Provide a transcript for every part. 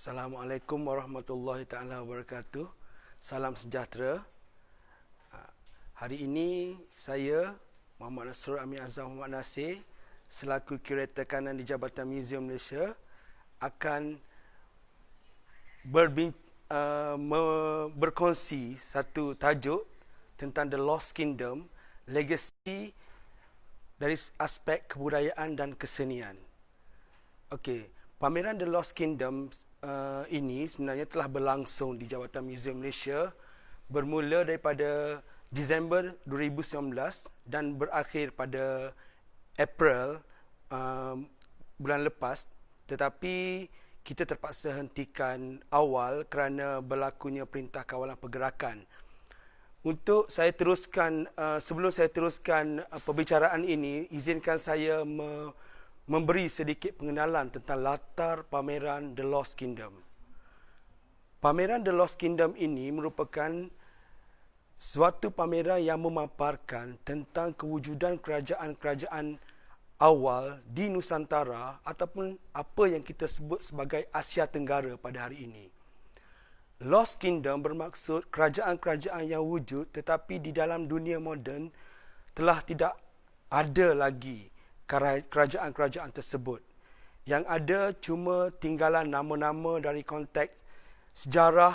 Assalamualaikum warahmatullahi taala wabarakatuh. Salam sejahtera. Hari ini saya Muhammad Nasrul Amin Azam Muhammad Nasir selaku Kurator Kanan di Jabatan Muzium Malaysia akan berkongsi satu tajuk tentang The Lost Kingdom, legasi dari aspek kebudayaan dan kesenian. Okey, pameran The Lost Kingdom ini sebenarnya telah berlangsung di Jabatan Muzium Malaysia bermula daripada Disember 2019 dan berakhir pada April bulan lepas, tetapi kita terpaksa hentikan awal kerana berlakunya perintah kawalan pergerakan. Untuk saya teruskan, sebelum saya teruskan perbicaraan ini, izinkan saya memberi sedikit pengenalan tentang latar pameran The Lost Kingdom. Pameran The Lost Kingdom ini merupakan suatu pameran yang memaparkan tentang kewujudan kerajaan-kerajaan awal di Nusantara ataupun apa yang kita sebut sebagai Asia Tenggara pada hari ini. Lost Kingdom bermaksud kerajaan-kerajaan yang wujud tetapi di dalam dunia moden telah tidak ada lagi kerajaan-kerajaan tersebut. Yang ada cuma tinggalan nama-nama dari konteks sejarah,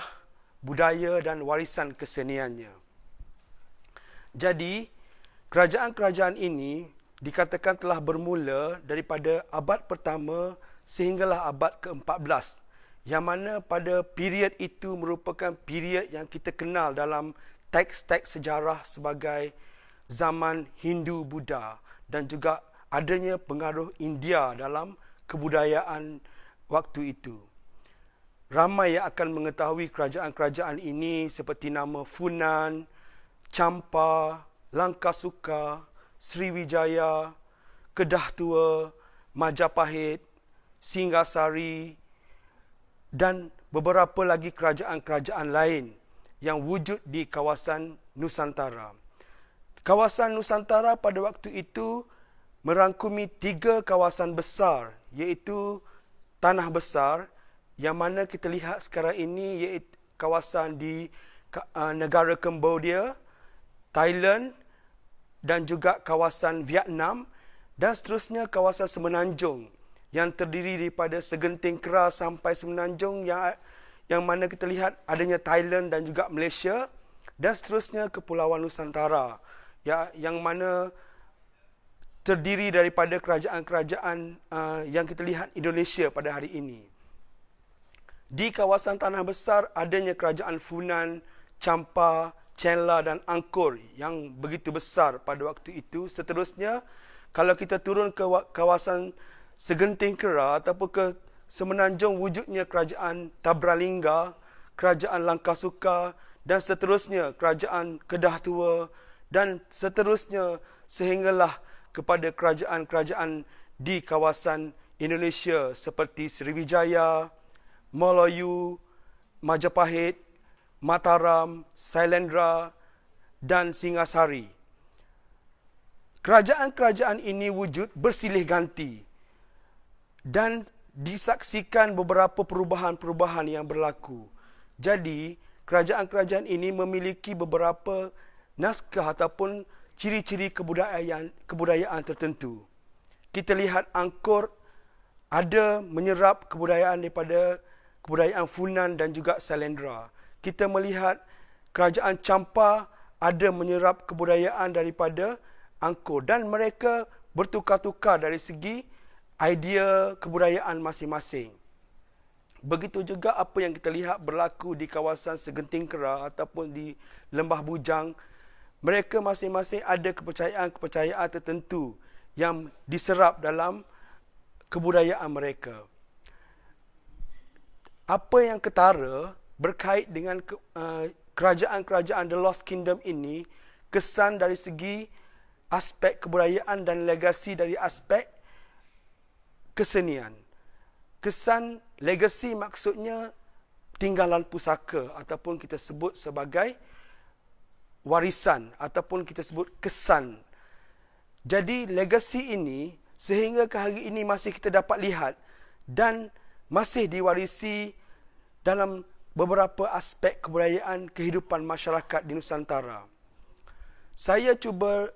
budaya dan warisan keseniannya. Jadi, kerajaan-kerajaan ini dikatakan telah bermula daripada abad pertama sehinggalah abad ke-14, yang mana pada period itu merupakan period yang kita kenal dalam teks-teks sejarah sebagai zaman Hindu-Buddha dan juga adanya pengaruh India dalam kebudayaan waktu itu. Ramai yang akan mengetahui kerajaan-kerajaan ini seperti nama Funan, Champa, Langkasuka, Sriwijaya, Kedah Tua, Majapahit, Singasari dan beberapa lagi kerajaan-kerajaan lain yang wujud di kawasan Nusantara. Kawasan Nusantara pada waktu itu merangkumi 3 kawasan besar, iaitu Tanah Besar yang mana kita lihat sekarang ini, iaitu kawasan di negara Cambodia, Thailand dan juga kawasan Vietnam, dan seterusnya kawasan Semenanjung yang terdiri daripada Segenting Kera sampai Semenanjung yang mana kita lihat adanya Thailand dan juga Malaysia, dan seterusnya Kepulauan Nusantara yang mana terdiri daripada kerajaan-kerajaan yang kita lihat Indonesia pada hari ini. Di kawasan Tanah Besar adanya kerajaan Funan, Champa, Chenla dan Angkor yang begitu besar pada waktu itu. Seterusnya, kalau kita turun ke kawasan Segenting Kera ataupun ke Semenanjung, wujudnya kerajaan Tabralingga, kerajaan Langkasuka dan seterusnya kerajaan Kedah Tua dan seterusnya sehinggalah kepada kerajaan-kerajaan di kawasan Indonesia seperti Sriwijaya, Melayu, Majapahit, Mataram, Sailendra dan Singasari. Kerajaan-kerajaan ini wujud bersilih ganti dan disaksikan beberapa perubahan-perubahan yang berlaku. Jadi, kerajaan-kerajaan ini memiliki beberapa naskah ataupun ciri-ciri kebudayaan tertentu. Kita lihat Angkor ada menyerap kebudayaan daripada kebudayaan Funan dan juga Sailendra. Kita melihat kerajaan Champa ada menyerap kebudayaan daripada Angkor dan mereka bertukar-tukar dari segi idea kebudayaan masing-masing. Begitu juga apa yang kita lihat berlaku di kawasan Segenting Kera ataupun di Lembah Bujang. Mereka masing-masing ada kepercayaan-kepercayaan tertentu yang diserap dalam kebudayaan mereka. Apa yang ketara berkait dengan kerajaan-kerajaan The Lost Kingdom ini, kesan dari segi aspek kebudayaan dan legasi dari aspek kesenian. Kesan legasi maksudnya tinggalan pusaka ataupun kita sebut sebagai warisan ataupun kita sebut kesan. Jadi legasi ini sehingga ke hari ini masih kita dapat lihat dan masih diwarisi dalam beberapa aspek kebudayaan kehidupan masyarakat di Nusantara. Saya cuba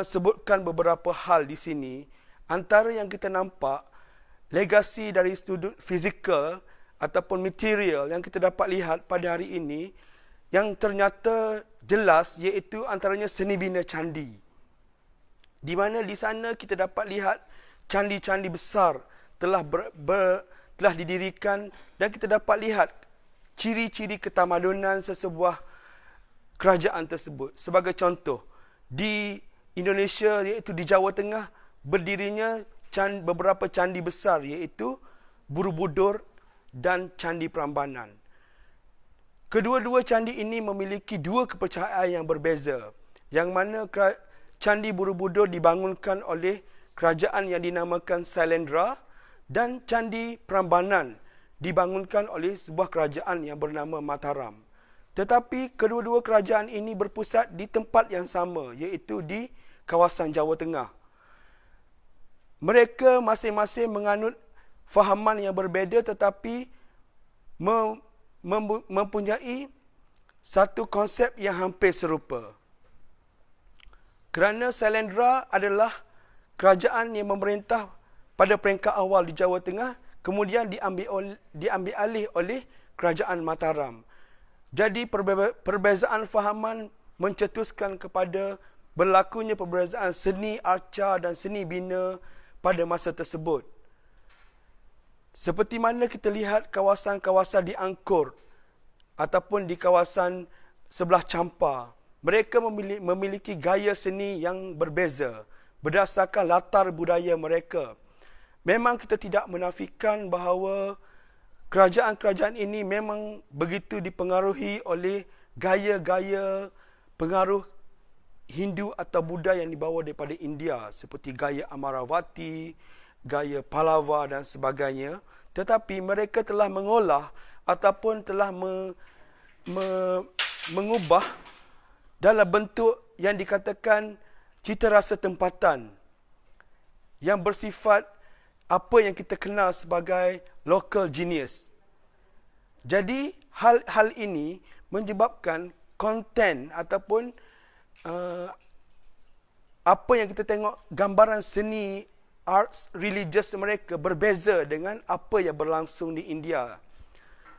sebutkan beberapa hal di sini. Antara yang kita nampak, legasi dari sudut fizikal ataupun material yang kita dapat lihat pada hari ini, yang ternyata jelas iaitu antaranya seni bina candi. Di mana di sana kita dapat lihat candi-candi besar telah didirikan dan kita dapat lihat ciri-ciri ketamadunan sesebuah kerajaan tersebut. Sebagai contoh, di Indonesia iaitu di Jawa Tengah berdirinya beberapa candi besar iaitu Borobudur dan Candi Prambanan. Kedua-dua candi ini memiliki dua kepercayaan yang berbeza, yang mana Candi Borobudur dibangunkan oleh kerajaan yang dinamakan Sailendra dan Candi Prambanan dibangunkan oleh sebuah kerajaan yang bernama Mataram. Tetapi kedua-dua kerajaan ini berpusat di tempat yang sama, iaitu di kawasan Jawa Tengah. Mereka masing-masing menganut fahaman yang berbeza tetapi mempunyai satu konsep yang hampir serupa. Kerana Sailendra adalah kerajaan yang memerintah pada peringkat awal di Jawa Tengah, kemudian diambil alih oleh kerajaan Mataram. Jadi perbezaan fahaman mencetuskan kepada berlakunya perbezaan seni arca dan seni bina pada masa tersebut. Seperti mana kita lihat kawasan-kawasan di Angkor ataupun di kawasan sebelah Champa, mereka memiliki gaya seni yang berbeza berdasarkan latar budaya mereka. Memang kita tidak menafikan bahawa kerajaan-kerajaan ini memang begitu dipengaruhi oleh gaya-gaya pengaruh Hindu atau Buddha yang dibawa daripada India, seperti gaya Amaravati, gaya Pallava dan sebagainya. Tetapi mereka telah mengolah ataupun telah mengubah dalam bentuk yang dikatakan cita rasa tempatan yang bersifat apa yang kita kenal sebagai local genius. Jadi hal ini menyebabkan konten ataupun apa yang kita tengok gambaran seni arts religious mereka berbeza dengan apa yang berlangsung di India.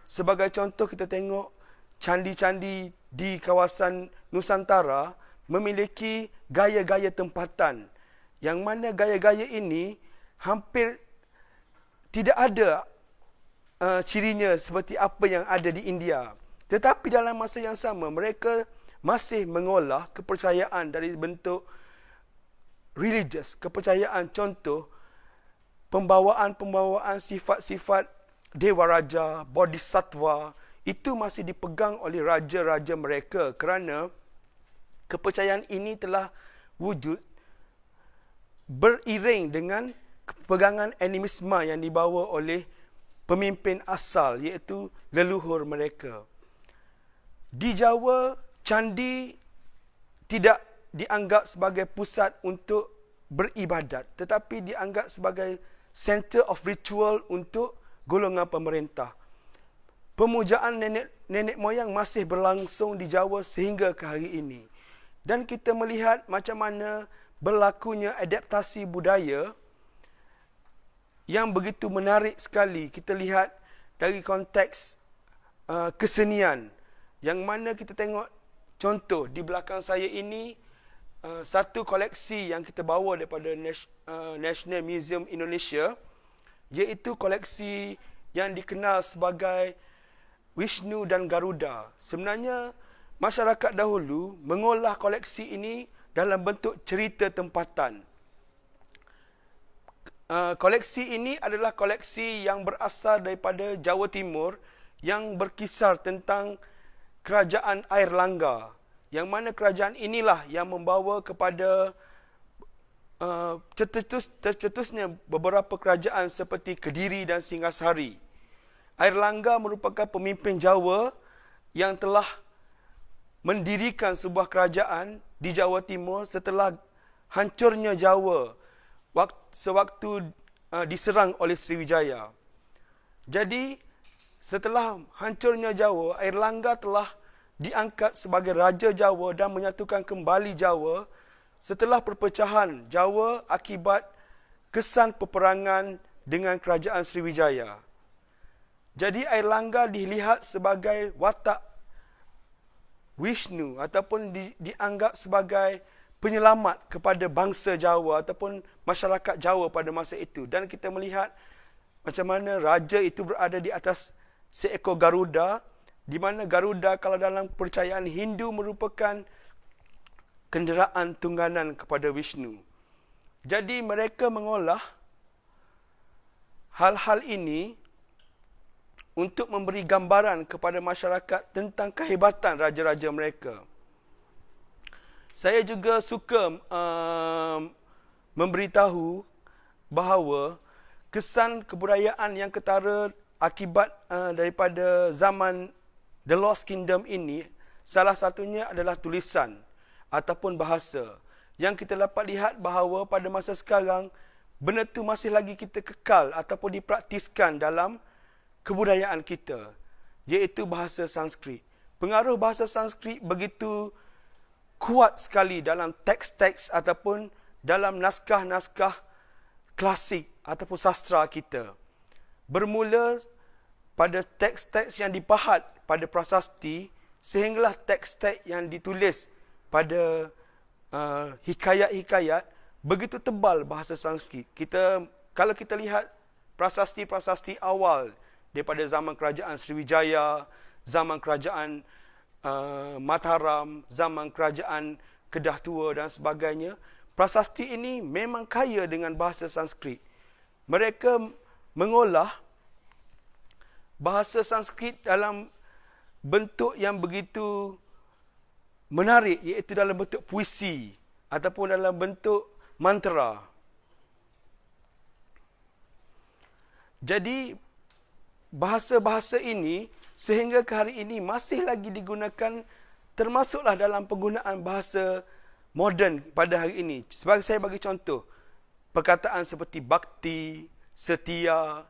Sebagai contoh, kita tengok candi-candi di kawasan Nusantara memiliki gaya-gaya tempatan, yang mana gaya-gaya ini hampir tidak ada cirinya seperti apa yang ada di India. Tetapi dalam masa yang sama, mereka masih mengolah kepercayaan dari bentuk religious, kepercayaan, contoh pembawaan sifat-sifat Dewa Raja, Bodhisattva, itu masih dipegang oleh raja-raja mereka kerana kepercayaan ini telah wujud beriring dengan pegangan animisme yang dibawa oleh pemimpin asal, iaitu leluhur mereka. Di Jawa, candi tidak dianggap sebagai pusat untuk beribadat, tetapi dianggap sebagai center of ritual untuk golongan pemerintah. Pemujaan nenek moyang masih berlangsung di Jawa sehingga ke hari ini. Dan kita melihat macam mana berlakunya adaptasi budaya yang begitu menarik sekali. Kita lihat dari konteks kesenian, yang mana kita tengok contoh di belakang saya ini, satu koleksi yang kita bawa daripada National Museum Indonesia, iaitu koleksi yang dikenal sebagai Vishnu dan Garuda. Sebenarnya masyarakat dahulu mengolah koleksi ini dalam bentuk cerita tempatan. Koleksi ini adalah koleksi yang berasal daripada Jawa Timur yang berkisar tentang kerajaan Airlangga, yang mana kerajaan inilah yang membawa kepada tercetusnya beberapa kerajaan seperti Kediri dan Singasari. Airlangga merupakan pemimpin Jawa yang telah mendirikan sebuah kerajaan di Jawa Timur setelah hancurnya Jawa sewaktu diserang oleh Sriwijaya. Jadi setelah hancurnya Jawa, Airlangga telah diangkat sebagai Raja Jawa dan menyatukan kembali Jawa setelah perpecahan Jawa akibat kesan peperangan dengan kerajaan Sriwijaya. Jadi Airlangga dilihat sebagai watak Vishnu ataupun dianggap sebagai penyelamat kepada bangsa Jawa ataupun masyarakat Jawa pada masa itu. Dan kita melihat macam mana raja itu berada di atas seekor Garuda, di mana Garuda kalau dalam percayaan Hindu merupakan kenderaan tunggangan kepada Vishnu. Jadi mereka mengolah hal-hal ini untuk memberi gambaran kepada masyarakat tentang kehebatan raja-raja mereka. Saya juga suka memberitahu bahawa kesan kebudayaan yang ketara akibat daripada zaman The Lost Kingdom ini, salah satunya adalah tulisan ataupun bahasa. Yang kita dapat lihat bahawa pada masa sekarang, benda itu masih lagi kita kekal ataupun dipraktiskan dalam kebudayaan kita, iaitu bahasa Sanskrit. Pengaruh bahasa Sanskrit begitu kuat sekali dalam teks-teks ataupun dalam naskah-naskah klasik ataupun sastra kita. Bermula pada teks-teks yang dipahat pada prasasti, sehinggalah teks-teks yang ditulis pada hikayat-hikayat, begitu tebal bahasa Sanskrit. Kalau kita lihat prasasti-prasasti awal daripada zaman kerajaan Sriwijaya, zaman kerajaan Mataram, zaman kerajaan Kedah Tua dan sebagainya, prasasti ini memang kaya dengan bahasa Sanskrit. Mereka mengolah bahasa Sanskrit dalam bentuk yang begitu menarik, iaitu dalam bentuk puisi ataupun dalam bentuk mantra. Jadi bahasa-bahasa ini sehingga ke hari ini masih lagi digunakan, termasuklah dalam penggunaan bahasa moden pada hari ini. Sebagai saya bagi contoh, perkataan seperti bakti, setia,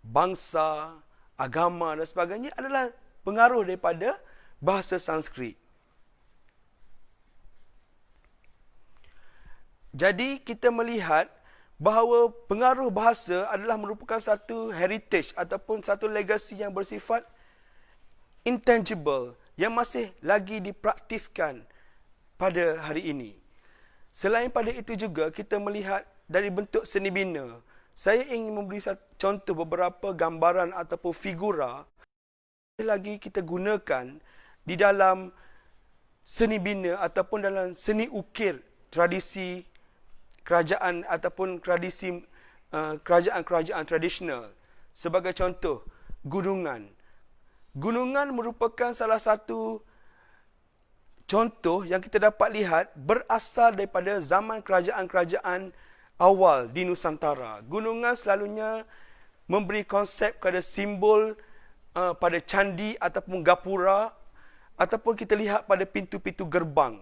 bangsa, agama dan sebagainya adalah pengaruh daripada bahasa Sanskrit. Jadi kita melihat bahawa pengaruh bahasa adalah merupakan satu heritage ataupun satu legasi yang bersifat intangible yang masih lagi dipraktiskan pada hari ini. Selain pada itu juga kita melihat dari bentuk seni bina. Saya ingin memberi contoh beberapa gambaran ataupun figura lagi kita gunakan di dalam seni bina ataupun dalam seni ukir tradisi kerajaan ataupun tradisi kerajaan-kerajaan tradisional. Sebagai contoh, gunungan. Gunungan merupakan salah satu contoh yang kita dapat lihat berasal daripada zaman kerajaan-kerajaan awal di Nusantara. Gunungan selalunya memberi konsep kepada simbol pada candi ataupun gapura, ataupun kita lihat pada pintu-pintu gerbang.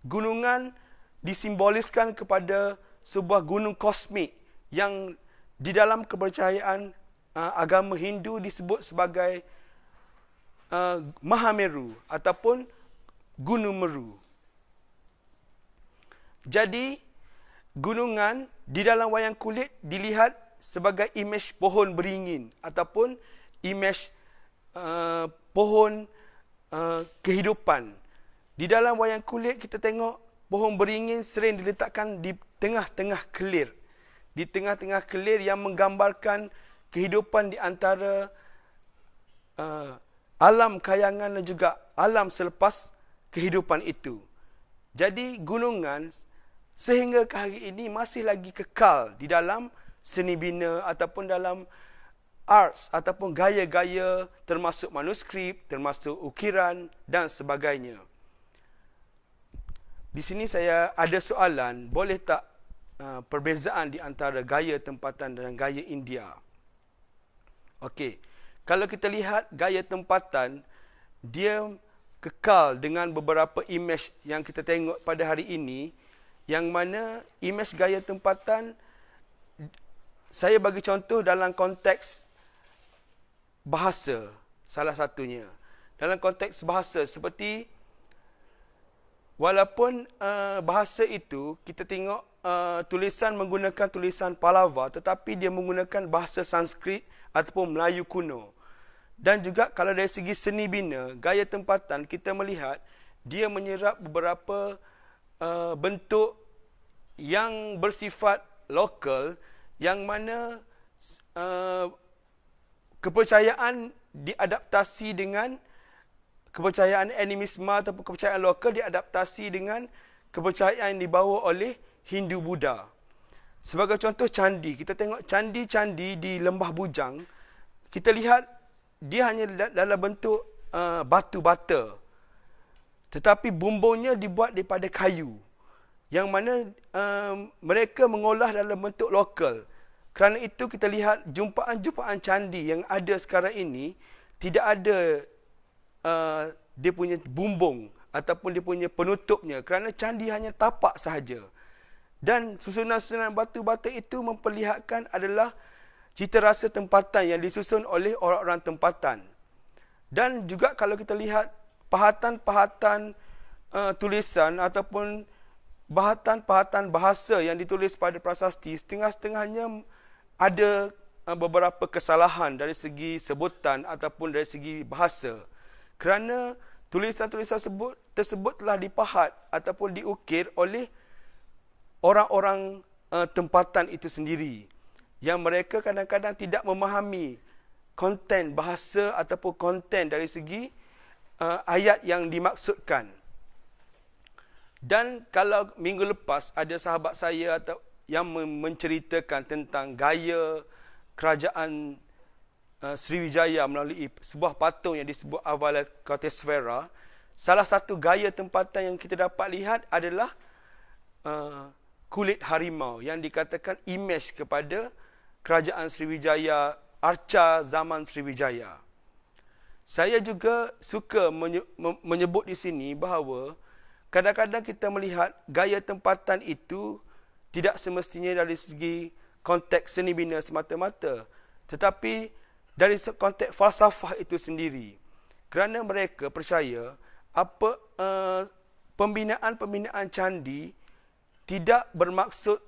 Gunungan disimboliskan kepada sebuah gunung kosmik yang di dalam kepercayaan agama Hindu disebut sebagai Mahameru ataupun Gunung Meru. Jadi gunungan di dalam wayang kulit dilihat sebagai imej pohon beringin ataupun imej pohon kehidupan. Di dalam wayang kulit kita tengok pohon beringin sering diletakkan di tengah-tengah kelir. Di tengah-tengah kelir yang menggambarkan kehidupan di antara alam kayangan dan juga alam selepas kehidupan itu. Jadi gunungan sehingga ke hari ini masih lagi kekal di dalam seni bina ataupun dalam arts ataupun gaya-gaya termasuk manuskrip, termasuk ukiran dan sebagainya. Di sini saya ada soalan, boleh tak perbezaan di antara gaya tempatan dan gaya India? Okey, kalau kita lihat gaya tempatan, dia kekal dengan beberapa imej yang kita tengok pada hari ini, yang mana imej gaya tempatan, saya bagi contoh dalam konteks bahasa salah satunya. Dalam konteks bahasa seperti walaupun bahasa itu kita tengok tulisan menggunakan tulisan Pallava, tetapi dia menggunakan bahasa Sanskrit ataupun Melayu kuno. Dan juga kalau dari segi seni bina, gaya tempatan, kita melihat dia menyerap beberapa bentuk yang bersifat lokal, yang mana kepercayaan diadaptasi dengan kepercayaan animisme ataupun kepercayaan lokal diadaptasi dengan kepercayaan yang dibawa oleh Hindu Buddha. Sebagai contoh candi, kita tengok candi-candi di Lembah Bujang, kita lihat dia hanya dalam bentuk batu bata, tetapi bumbungnya dibuat daripada kayu, yang mana mereka mengolah dalam bentuk lokal. Kerana itu kita lihat jumpaan-jumpaan candi yang ada sekarang ini tidak ada dia punya bumbung ataupun dia punya penutupnya, kerana candi hanya tapak sahaja. Dan susunan-susunan batu bata itu memperlihatkan adalah cita rasa tempatan yang disusun oleh orang-orang tempatan. Dan juga kalau kita lihat pahatan-pahatan tulisan ataupun pahatan-pahatan bahasa yang ditulis pada prasasti, setengah-setengahnya ada beberapa kesalahan dari segi sebutan ataupun dari segi bahasa. Kerana tulisan-tulisan tersebut telah dipahat ataupun diukir oleh orang-orang tempatan itu sendiri, yang mereka kadang-kadang tidak memahami konten bahasa ataupun konten dari segi ayat yang dimaksudkan. Dan kalau minggu lepas ada sahabat saya yang menceritakan tentang gaya kerajaan Sriwijaya melalui sebuah patung yang disebut Avalokitesvara, salah satu gaya tempatan yang kita dapat lihat adalah kulit harimau yang dikatakan imej kepada kerajaan Sriwijaya, arca zaman Sriwijaya. Saya juga suka menyebut di sini bahawa kadang-kadang kita melihat gaya tempatan itu tidak semestinya dari segi konteks seni bina semata-mata, tetapi dari konteks falsafah itu sendiri. Kerana mereka percaya pembinaan candi tidak bermaksud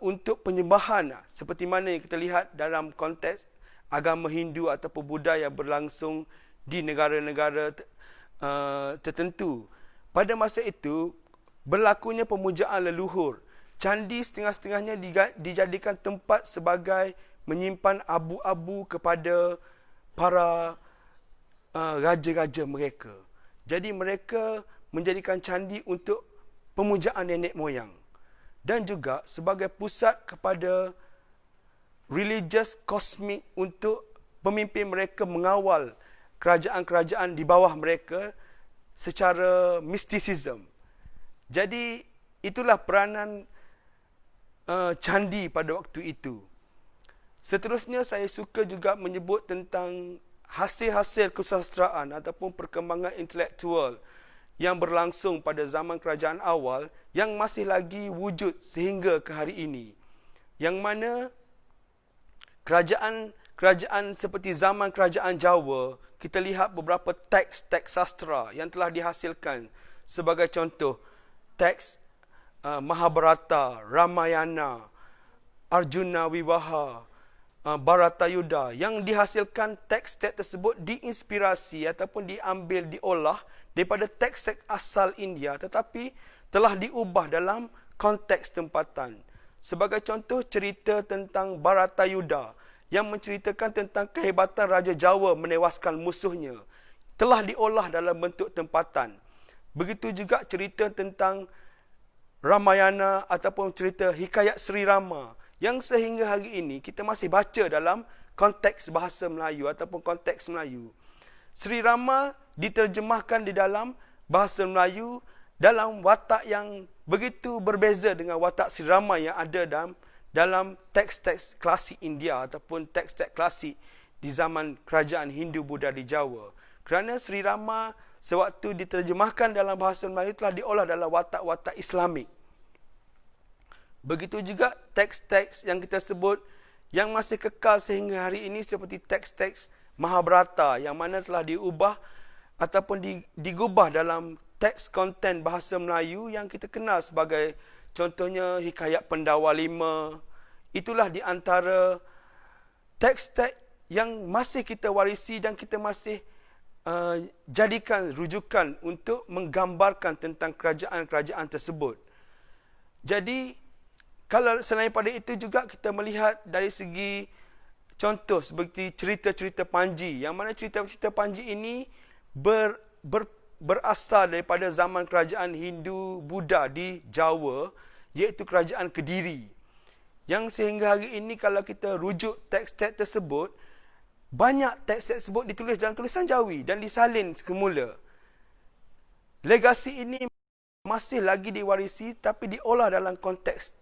untuk penyembahan, seperti mana yang kita lihat dalam konteks agama Hindu ataupun Buddha yang berlangsung di negara-negara tertentu. Pada masa itu, berlakunya pemujaan leluhur. Candi setengah-setengahnya dijadikan tempat sebagai menyimpan abu-abu kepada para raja-raja mereka. Jadi mereka menjadikan candi untuk pemujaan nenek moyang. Dan juga sebagai pusat kepada religious kosmik untuk pemimpin mereka mengawal kerajaan-kerajaan di bawah mereka secara mysticism. Jadi itulah peranan candi pada waktu itu. Seterusnya saya suka juga menyebut tentang hasil-hasil kesastraan ataupun perkembangan intelektual yang berlangsung pada zaman kerajaan awal yang masih lagi wujud sehingga ke hari ini. Yang mana kerajaan seperti zaman kerajaan Jawa, kita lihat beberapa teks-teks sastra yang telah dihasilkan. Sebagai contoh, teks Mahabharata, Ramayana, Arjuna Wiwaha, Bharatayuddha, yang dihasilkan teks-teks tersebut diinspirasi ataupun diambil, diolah daripada teks-teks asal India, tetapi telah diubah dalam konteks tempatan. Sebagai contoh, cerita tentang Bharatayuddha yang menceritakan tentang kehebatan Raja Jawa menewaskan musuhnya, telah diolah dalam bentuk tempatan. Begitu juga cerita tentang Ramayana ataupun cerita hikayat Sri Rama yang sehingga hari ini kita masih baca dalam konteks bahasa Melayu ataupun konteks Melayu. Sri Rama diterjemahkan di dalam bahasa Melayu dalam watak yang begitu berbeza dengan watak Sri Rama yang ada dalam teks-teks klasik India ataupun teks-teks klasik di zaman kerajaan Hindu Buddha di Jawa. Kerana Sri Rama sewaktu diterjemahkan dalam bahasa Melayu telah diolah dalam watak-watak Islamik. Begitu juga teks-teks yang kita sebut yang masih kekal sehingga hari ini seperti teks-teks Mahabharata yang mana telah diubah ataupun digubah dalam teks konten bahasa Melayu yang kita kenal sebagai contohnya Hikayat Pendawa 5. Itulah di antara teks-teks yang masih kita warisi dan kita masih jadikan rujukan untuk menggambarkan tentang kerajaan-kerajaan tersebut. Jadi, kalau selain pada itu juga kita melihat dari segi contoh seperti cerita-cerita Panji, yang mana cerita-cerita Panji ini berasal daripada zaman kerajaan Hindu-Buddha di Jawa, iaitu kerajaan Kediri. Yang sehingga hari ini kalau kita rujuk teks-teks tersebut, banyak teks tersebut ditulis dalam tulisan Jawi dan disalin semula. Legasi ini masih lagi diwarisi tapi diolah dalam konteks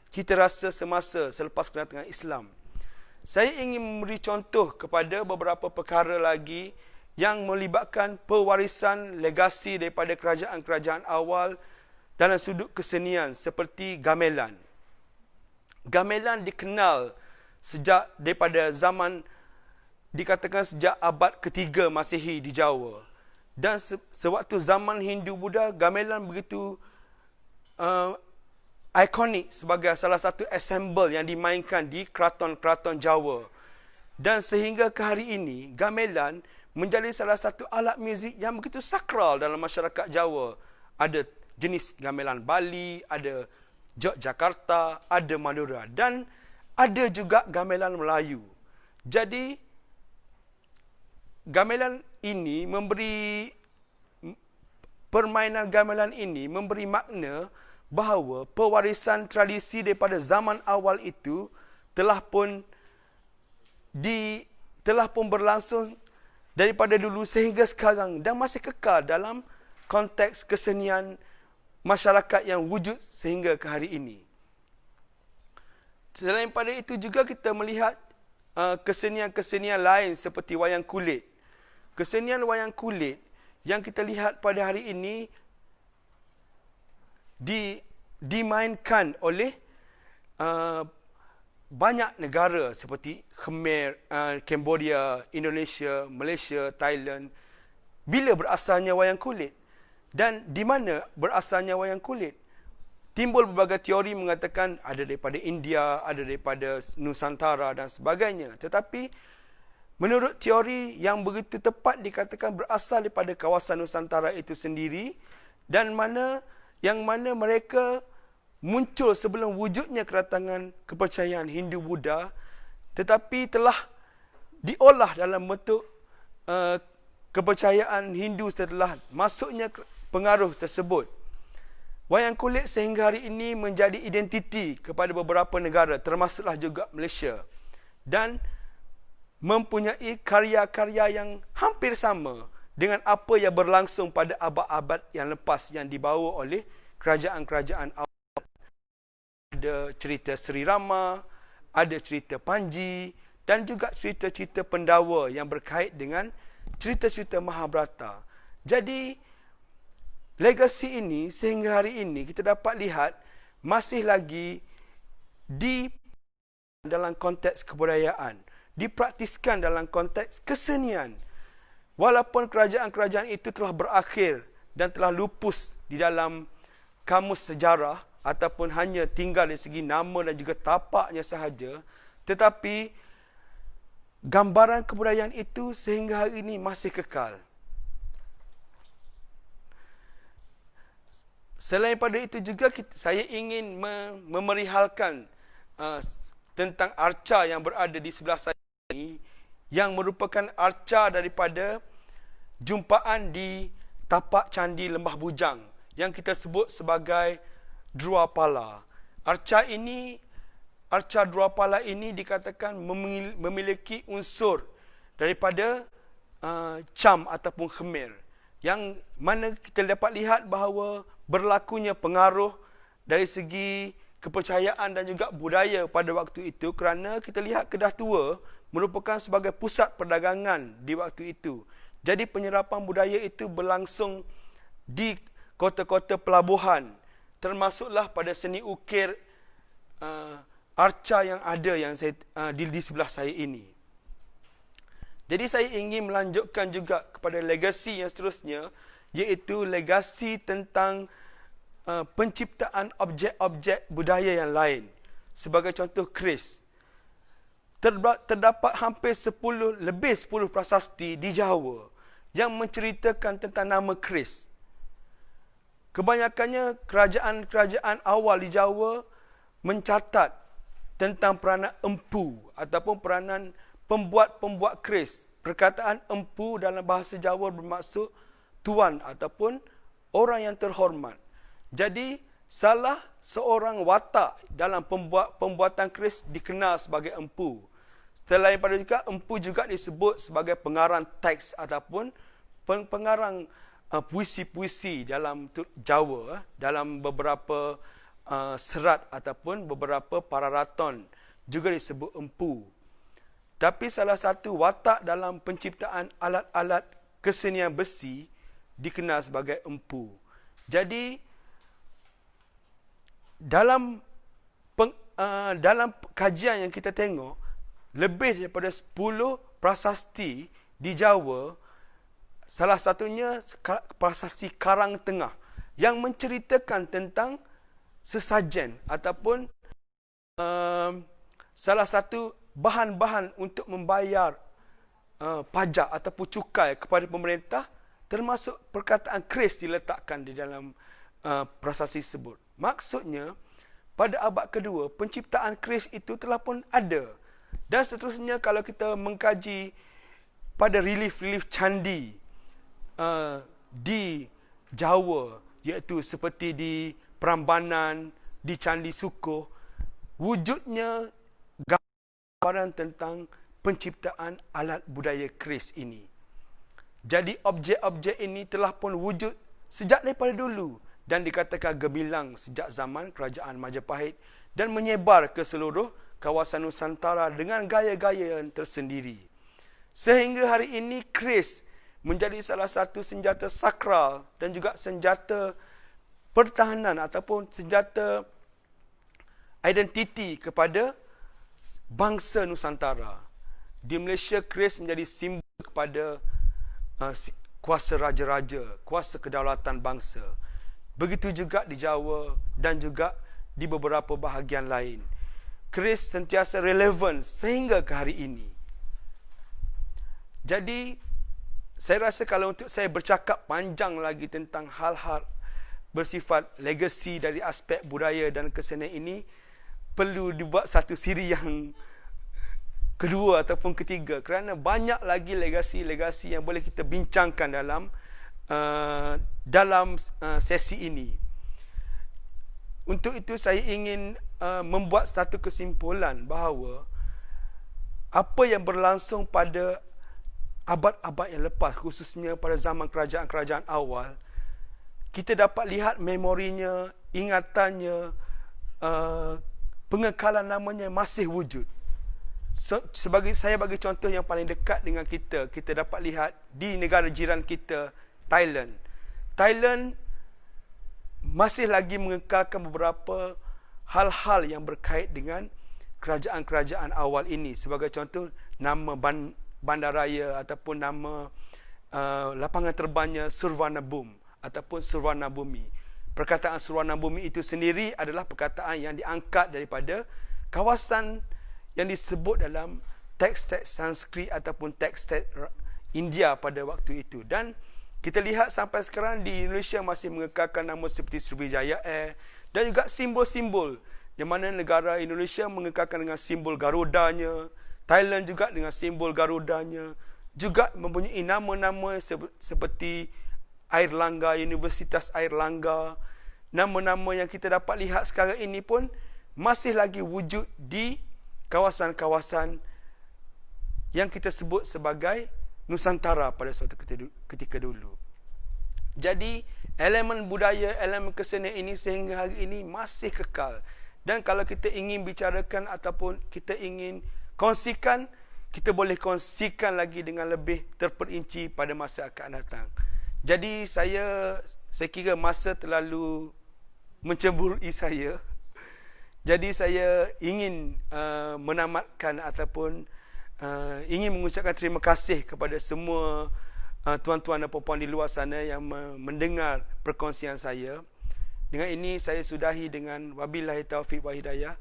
cita rasa semasa selepas kedatangan Islam. Saya ingin memberi contoh kepada beberapa perkara lagi yang melibatkan pewarisan legasi daripada kerajaan-kerajaan awal dalam sudut kesenian seperti gamelan. Gamelan dikenal sejak daripada zaman, dikatakan sejak abad ketiga Masihi di Jawa. Dan sewaktu zaman Hindu-Buddha, gamelan begitu ikonik sebagai salah satu ensemble yang dimainkan di keraton-keraton Jawa. Dan sehingga ke hari ini, gamelan menjadi salah satu alat muzik yang begitu sakral dalam masyarakat Jawa. Ada jenis gamelan Bali, ada Yogyakarta, ada Madura, dan ada juga gamelan Melayu. Jadi, gamelan ini permainan gamelan ini memberi makna bahawa pewarisan tradisi daripada zaman awal itu telah pun berlangsung daripada dulu sehingga sekarang dan masih kekal dalam konteks kesenian masyarakat yang wujud sehingga ke hari ini. Selain pada itu juga kita melihat kesenian-kesenian lain seperti wayang kulit. Kesenian wayang kulit yang kita lihat pada hari ini dimainkan oleh banyak negara seperti Khmer, Cambodia, Indonesia, Malaysia, Thailand. Bila berasalnya wayang kulit? Dan di mana berasalnya wayang kulit? Timbul berbagai teori mengatakan ada daripada India, ada daripada Nusantara dan sebagainya. Tetapi menurut teori yang begitu tepat dikatakan berasal daripada kawasan Nusantara itu sendiri dan yang mana mereka muncul sebelum wujudnya kedatangan kepercayaan Hindu-Buddha, tetapi telah diolah dalam bentuk kepercayaan Hindu setelah masuknya pengaruh tersebut. Wayang kulit sehingga hari ini menjadi identiti kepada beberapa negara, termasuklah juga Malaysia. Dan mempunyai karya-karya yang hampir sama dengan apa yang berlangsung pada abad-abad yang lepas yang dibawa oleh kerajaan-kerajaan awal. Ada cerita Sri Rama, ada cerita Panji dan juga cerita-cerita Pendawa yang berkait dengan cerita-cerita Mahabharata. Jadi, legasi ini sehingga hari ini kita dapat lihat masih lagi dalam konteks kebudayaan, dipraktiskan dalam konteks kesenian. Walaupun kerajaan-kerajaan itu telah berakhir dan telah lupus di dalam kamus sejarah ataupun hanya tinggal dari segi nama dan juga tapaknya sahaja, tetapi gambaran kebudayaan itu sehingga hari ini masih kekal. Selain pada itu juga saya ingin memerihalkan tentang arca yang berada di sebelah saya ini, yang merupakan arca daripada jumpaan di tapak candi Lembah Bujang yang kita sebut sebagai Druapala. Arca Druapala ini dikatakan memiliki unsur daripada Cham ataupun Khmer, yang mana kita dapat lihat bahawa berlakunya pengaruh dari segi kepercayaan dan juga budaya pada waktu itu, kerana kita lihat Kedah Tua merupakan sebagai pusat perdagangan di waktu itu. Jadi penyerapan budaya itu berlangsung di kota-kota pelabuhan, termasuklah pada seni ukir arca yang ada yang di sebelah saya ini. Jadi saya ingin melanjutkan juga kepada legasi yang seterusnya, iaitu legasi tentang penciptaan objek-objek budaya yang lain. Sebagai contoh keris. Terdapat hampir 10 prasasti di Jawa yang menceritakan tentang nama keris. Kebanyakannya kerajaan-kerajaan awal di Jawa mencatat tentang peranan empu ataupun peranan pembuat keris. Perkataan empu dalam bahasa Jawa bermaksud tuan ataupun orang yang terhormat. Jadi salah seorang watak dalam pembuatan keris dikenal sebagai empu. Selain daripada juga, empu juga disebut sebagai pengarang teks ataupun pengarang puisi-puisi dalam Jawa, dalam beberapa serat ataupun beberapa pararaton juga disebut empu. Tapi salah satu watak dalam penciptaan alat-alat kesenian besi dikenal sebagai empu. Jadi dalam kajian yang kita tengok, lebih daripada 10 prasasti di Jawa, salah satunya prasasti Karang Tengah yang menceritakan tentang sesajen ataupun salah satu bahan-bahan untuk membayar pajak ataupun cukai kepada pemerintah, termasuk perkataan keris diletakkan di dalam prasasti tersebut. Maksudnya, pada abad kedua, penciptaan keris itu telah pun ada. Dan seterusnya, kalau kita mengkaji pada relief-relief candi di Jawa, iaitu seperti di Prambanan, di Candi Sukuh, wujudnya gambaran tentang penciptaan alat budaya keris ini. Jadi objek-objek ini telah pun wujud sejak daripada dulu dan dikatakan gemilang sejak zaman Kerajaan Majapahit dan menyebar ke seluruh kawasan Nusantara dengan gaya-gaya yang tersendiri. Sehingga hari ini keris menjadi salah satu senjata sakral dan juga senjata pertahanan ataupun senjata identiti kepada bangsa Nusantara. Di Malaysia, keris menjadi simbol kepada kuasa raja-raja, kuasa kedaulatan bangsa. Begitu juga di Jawa dan juga di beberapa bahagian lain. Keris sentiasa relevan sehingga ke hari ini. Jadi, saya rasa kalau untuk saya bercakap panjang lagi tentang hal-hal bersifat legasi dari aspek budaya dan kesenian ini, perlu dibuat satu siri yang kedua ataupun ketiga, kerana banyak lagi legasi-legasi yang boleh kita bincangkan dalam sesi ini. Untuk itu saya ingin membuat satu kesimpulan bahawa apa yang berlangsung pada abad-abad yang lepas, khususnya pada zaman kerajaan-kerajaan awal, kita dapat lihat memorinya, ingatannya, pengekalan namanya masih wujud. Saya bagi contoh yang paling dekat dengan kita dapat lihat di negara jiran kita, Thailand. Thailand masih lagi mengekalkan beberapa hal-hal yang berkait dengan kerajaan-kerajaan awal ini. Sebagai contoh, nama bandaraya ataupun nama lapangan terbangnya Survanabhumi ataupun Survanabhumi. Perkataan Survanabhumi itu sendiri adalah perkataan yang diangkat daripada kawasan yang disebut dalam teks-teks Sanskrit ataupun teks-teks India pada waktu itu. Dan kita lihat sampai sekarang di Indonesia masih mengekalkan nama seperti Sriwijaya Air dan juga simbol-simbol yang mana negara Indonesia mengekalkan dengan simbol Garudanya, Thailand juga dengan simbol Garudanya, juga mempunyai nama-nama seperti Airlangga, Universitas Airlangga. Nama-nama yang kita dapat lihat sekarang ini pun masih lagi wujud di kawasan-kawasan yang kita sebut sebagai Nusantara pada suatu ketika dulu. Jadi, elemen budaya, elemen kesenian ini sehingga hari ini masih kekal. Dan kalau kita ingin bicarakan ataupun kita ingin kongsikan, kita boleh kongsikan lagi dengan lebih terperinci pada masa akan datang. Jadi, saya kira masa terlalu mencemburui saya. Jadi saya ingin menamatkan ataupun ingin mengucapkan terima kasih kepada semua tuan-tuan dan puan-puan di luar sana yang mendengar perkongsian saya. Dengan ini saya sudahi dengan wabillahi taufiq wa hidayah.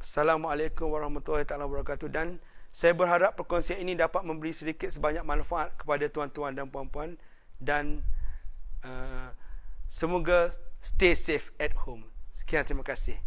Assalamualaikum warahmatullahi wabarakatuh. Dan saya berharap perkongsian ini dapat memberi sedikit sebanyak manfaat kepada tuan-tuan dan puan-puan, dan semoga stay safe at home. Sekian, terima kasih.